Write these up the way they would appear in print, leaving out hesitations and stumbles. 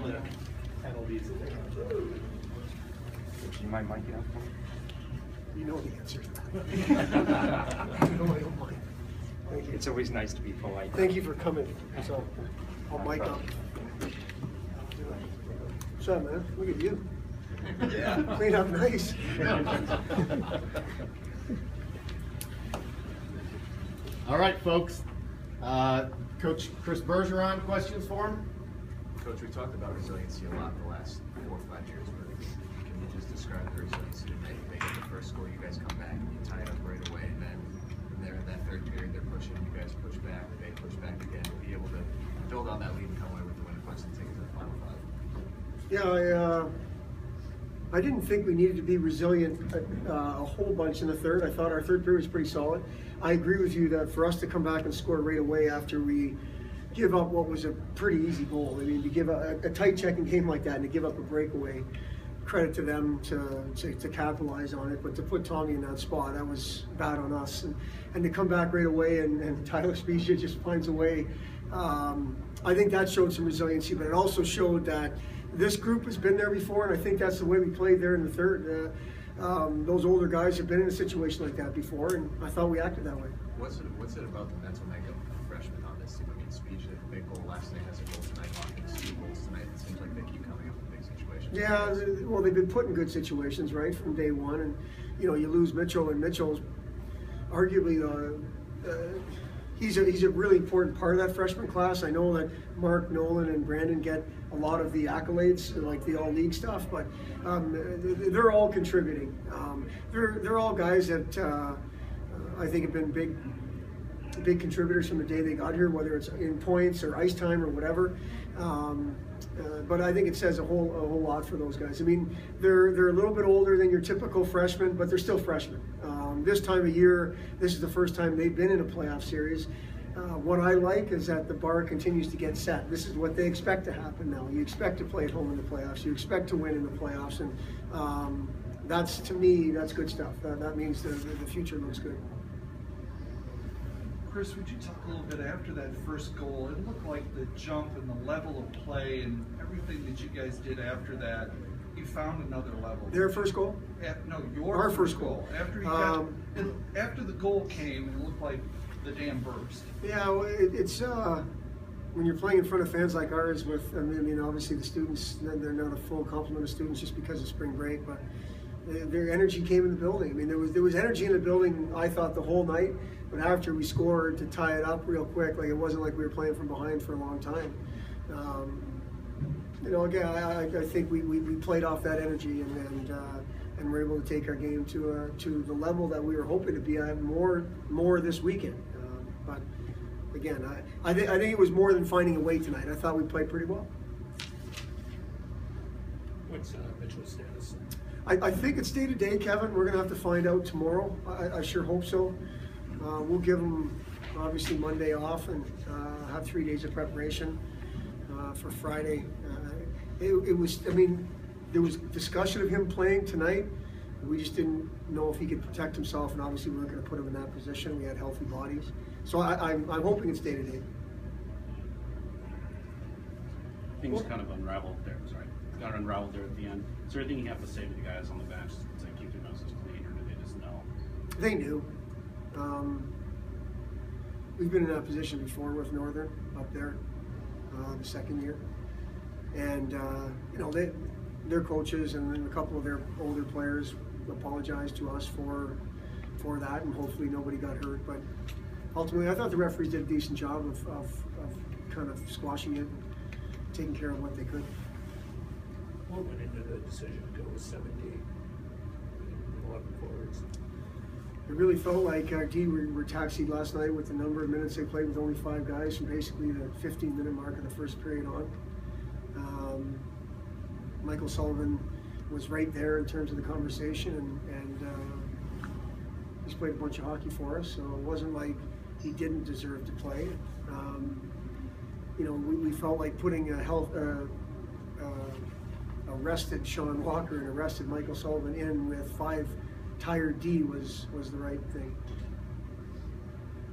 the penalties. Do you mind miking up for me? You know the answer to that. You know I don't mind. Thank you. It's always nice to be polite. Thank you for coming. So I'll mic up. What's up, man? Look at you. Yeah. Clean up nice. All right, folks. Coach Chris Bergeron, questions for him? Coach, we talked about resiliency a lot in the last 4 or 5 years, but can you just describe the resiliency to make it the first goal, you guys come back and you tie it up right away, and then in that third period, they're pushing, you guys push back, they push back again, to be able to build on that lead and come away with the win and punch and take it to the final 5? Yeah, I didn't think we needed to be resilient a whole bunch in the third. I thought our third period was pretty solid. I agree with you that for us to come back and score right away after we give up what was a pretty easy goal. I mean, to give a tight checking game like that and to give up a breakaway, credit to them to capitalize on it. But to put Tommy in that spot, that was bad on us. And to come back right away and Tyler Spezia just finds a way. I think that showed some resiliency, but it also showed that this group has been there before, and I think that's the way we played there in the third. Those older guys have been in a situation like that before, and I thought we acted that way. What's it about the mental makeup of freshmen on this team? I mean, Spezia had a big goal last night, has a goal tonight, Hawkins 2 goals tonight. It seems like they keep coming up with big situations. Yeah, well, they've been put in good situations, right, from day one. And, you know, you lose Mitchell, and Mitchell's arguably he's a really important part of that freshman class. I know that Mark, Nolan, and Brandon get a lot of the accolades, like the all-league stuff, but they're all contributing. They're all guys that I think have been big contributors from the day they got here, whether it's in points or ice time or whatever. But I think it says a whole lot for those guys. I mean, they're a little bit older than your typical freshman, but they're still freshmen. This time of year, this is the first time they've been in a playoff series. What I like is that the bar continues to get set. This is what they expect to happen now. You expect to play at home in the playoffs. You expect to win in the playoffs, and that's, to me, that's good stuff. That means the future looks good. Chris, would you talk a little bit after that first goal? It looked like the jump and the level of play and everything that you guys did after that, you found another level. Their first goal? No, our first goal. After after the goal came, it looked like the dam burst. Yeah, well, it's when you're playing in front of fans like ours with, I mean, obviously the students, they're not a full complement of students just because of spring break, but their energy came in the building. I mean, there was energy in the building, I thought, the whole night, but after we scored, to tie it up real quick, like it wasn't like we were playing from behind for a long time. You know, again, I think we played off that energy and were able to take our game to the level that we were hoping to be at more this weekend. But again, I think it was more than finding a way tonight. I thought we played pretty well. What's Mitchell's status? I think it's day to day, Kevin. We're going to have to find out tomorrow. I sure hope so. We'll give him obviously Monday off and have 3 days of preparation for Friday. It was, I mean, there was discussion of him playing tonight. We just didn't know if he could protect himself, and obviously we weren't going to put him in that position. We had healthy bodies. So I'm hoping it's day to day. Things kind of unraveled there, got unraveled there at the end. Is there anything you have to say to the guys on the bench to keep their noses clean, or do they just know? They knew. We've been in that position before with Northern up there, the second year. And, you know, their coaches and then a couple of their older players apologized to us for that, and hopefully nobody got hurt. But ultimately, I thought the referees did a decent job of kind of squashing it and taking care of what they could. What went into the decision to go with 17, 11 forwards? It really felt like our D were taxied last night with the number of minutes they played with only 5 guys from basically the 15-minute mark of the first period on. Michael Sullivan was right there in terms of the conversation, and he's played a bunch of hockey for us, so it wasn't like he didn't deserve to play. You know, we felt like putting arrested Sean Walker and arrested Michael Sullivan in with 5 tired D was the right thing.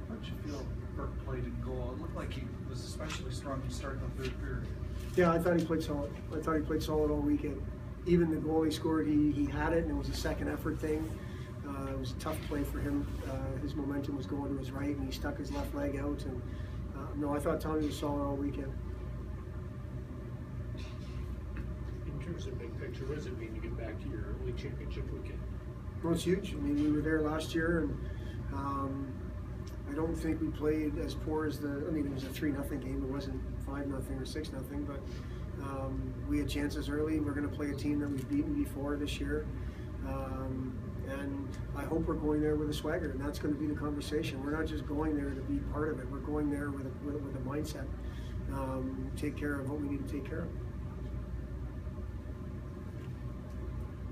How'd you feel Burke played in goal. It looked like he was especially strong to start the third period. Yeah, I thought he played solid. I thought he played solid all weekend. Even the goal he scored, he had it, and it was a second effort thing. It was a tough play for him. His momentum was going to his right, and he stuck his left leg out. And no, I thought Tommy was solid all weekend. In terms of big picture, what does it mean to get back to your early championship weekend? Well, it's huge. I mean, we were there last year, and I don't think we played as poor as I mean, it was a 3-0 game. It wasn't 5-0 or 6-0, but we had chances early. We're going to play a team that we've beaten before this year. And I hope we're going there with a swagger, and that's going to be the conversation. We're not just going there to be part of it. We're going there with a mindset. Take care of what we need to take care of.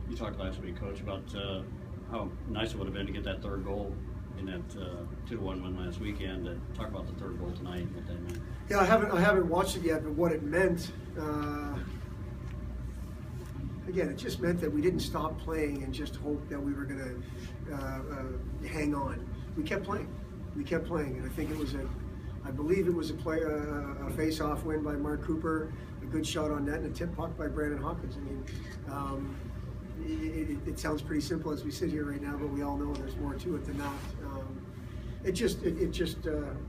You talked last week, Coach, about how nice it would have been to get that third goal in that 2-1 win last weekend. Talk about the third goal tonight and what that meant. Yeah, I haven't watched it yet, but what it meant, again, it just meant that we didn't stop playing and just hope that we were going to hang on. We kept playing. We kept playing, and I think it was I believe it was a face-off win by Mark Cooper, a good shot on net, and a tip puck by Brandon Hawkins. I mean, it sounds pretty simple as we sit here right now, but we all know there's more to it than that. It just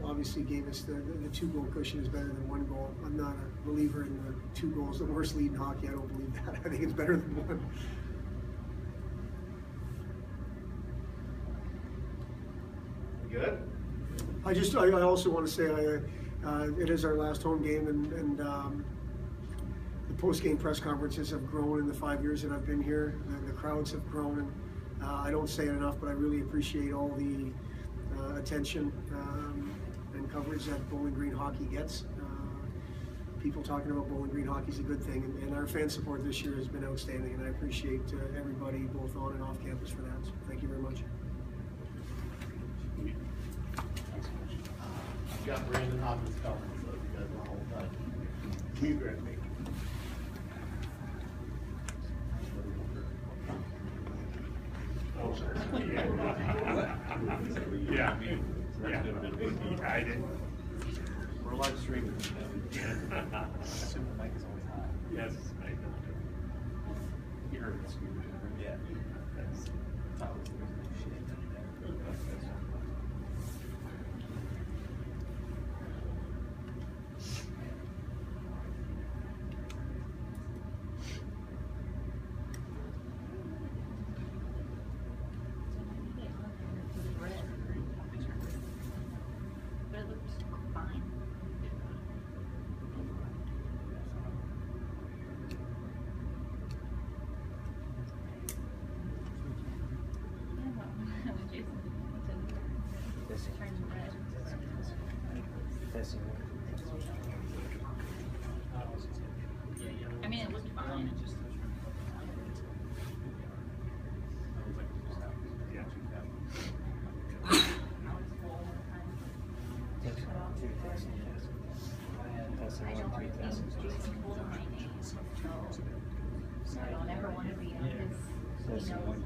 obviously gave us the 2-goal cushion is better than 1 goal. I'm not a believer in the 2 goals, the worst lead in hockey. I don't believe that. I think it's better than 1. Good. I also want to say it is our last home game, and the post-game press conferences have grown in the 5 years that I've been here. The crowds have grown, and I don't say it enough, but I really appreciate all the attention and coverage that Bowling Green hockey gets. People talking about Bowling Green hockey is a good thing, and our fan support this year has been outstanding, and I appreciate everybody both on and off campus for that. So thank you very much. I've got Brandon Hopkins coming, so if you guys want to hold tight. You grab me. Yeah. Yeah. I didn't. We're live streaming. I assume the mic is always hot. Yes, I know. You heard it. Yeah. That's But it looked fine. I mean, it looked fine. I know Jason told him my name, so I don't ever want to be on his, he knows.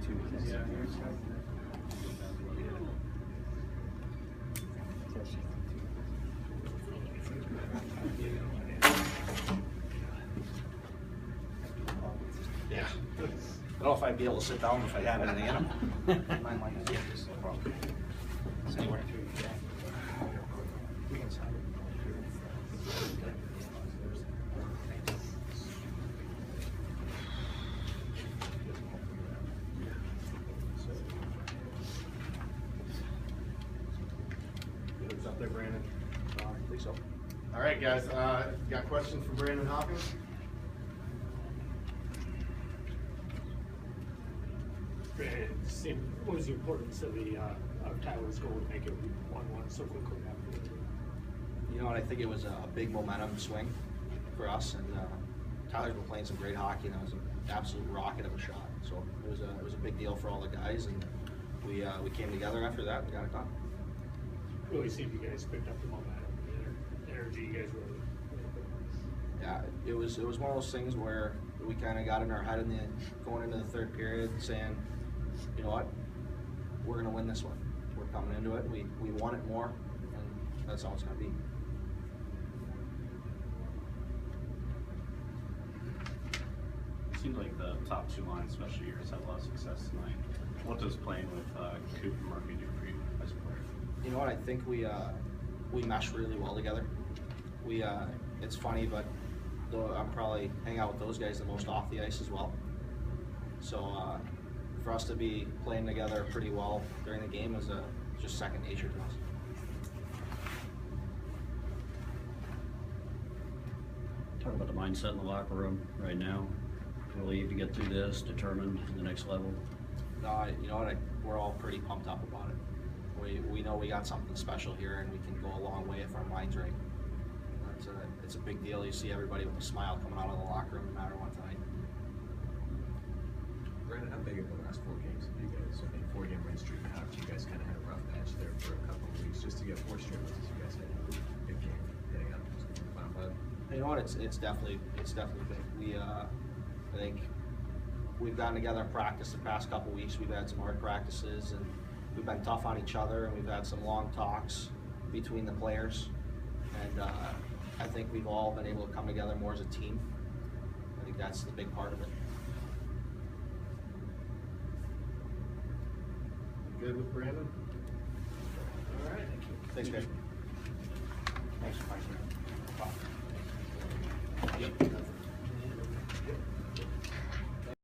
Yeah. I don't know if I'd be able to sit down if I had an animal. Mine like this, no problem. It's anywhere. We can sign it. It's up there, Brandon. I think so. All right, guys. Got questions for Brandon Hopkins? What was the importance of Tyler's goal to make it 1-1 so quickly after? You know what? I think it was a big momentum swing for us, and Tyler's been playing some great hockey, and it was an absolute rocket of a shot. So it was a big deal for all the guys, and we came together after that and got it done. Really seemed you guys picked up the momentum, the energy you guys really. Yeah, it was one of those things where we kind of got in our head going into the third period, saying, you know what, we're gonna win this one. We're coming into it. We want it more, and that's all it's gonna be. It seems like the top two lines, especially yours, had a lot of success tonight. What does playing with Coop and Murphy do for you as a player? You know what? I think we mesh really well together. It's funny, but though I'm probably hang out with those guys the most off the ice as well. So for us to be playing together pretty well during the game is just second nature to us. Talk about the mindset in the locker room right now. Relieved to get through this, determined to the next level. No, you know what? We're all pretty pumped up about it. We know we got something special here, and we can go a long way if our mind's right. It's a big deal. You see everybody with a smile coming out of the locker room no matter what tonight. Brandon, how big of the last 4 games have you guys? I mean, 4-game win streak. How you guys kind of had a rough patch there for a couple of weeks just to get 4 straight wins. You guys had a big game heading up to the final 5. You know what? It's definitely big. I think we've gotten together in practice the past couple weeks. We've had some hard practices, and we've been tough on each other, and we've had some long talks between the players. And I think we've all been able to come together more as a team. I think that's the big part of it. Good with Brandon? All right. Thanks, guys. Thanks for fighting. Yep.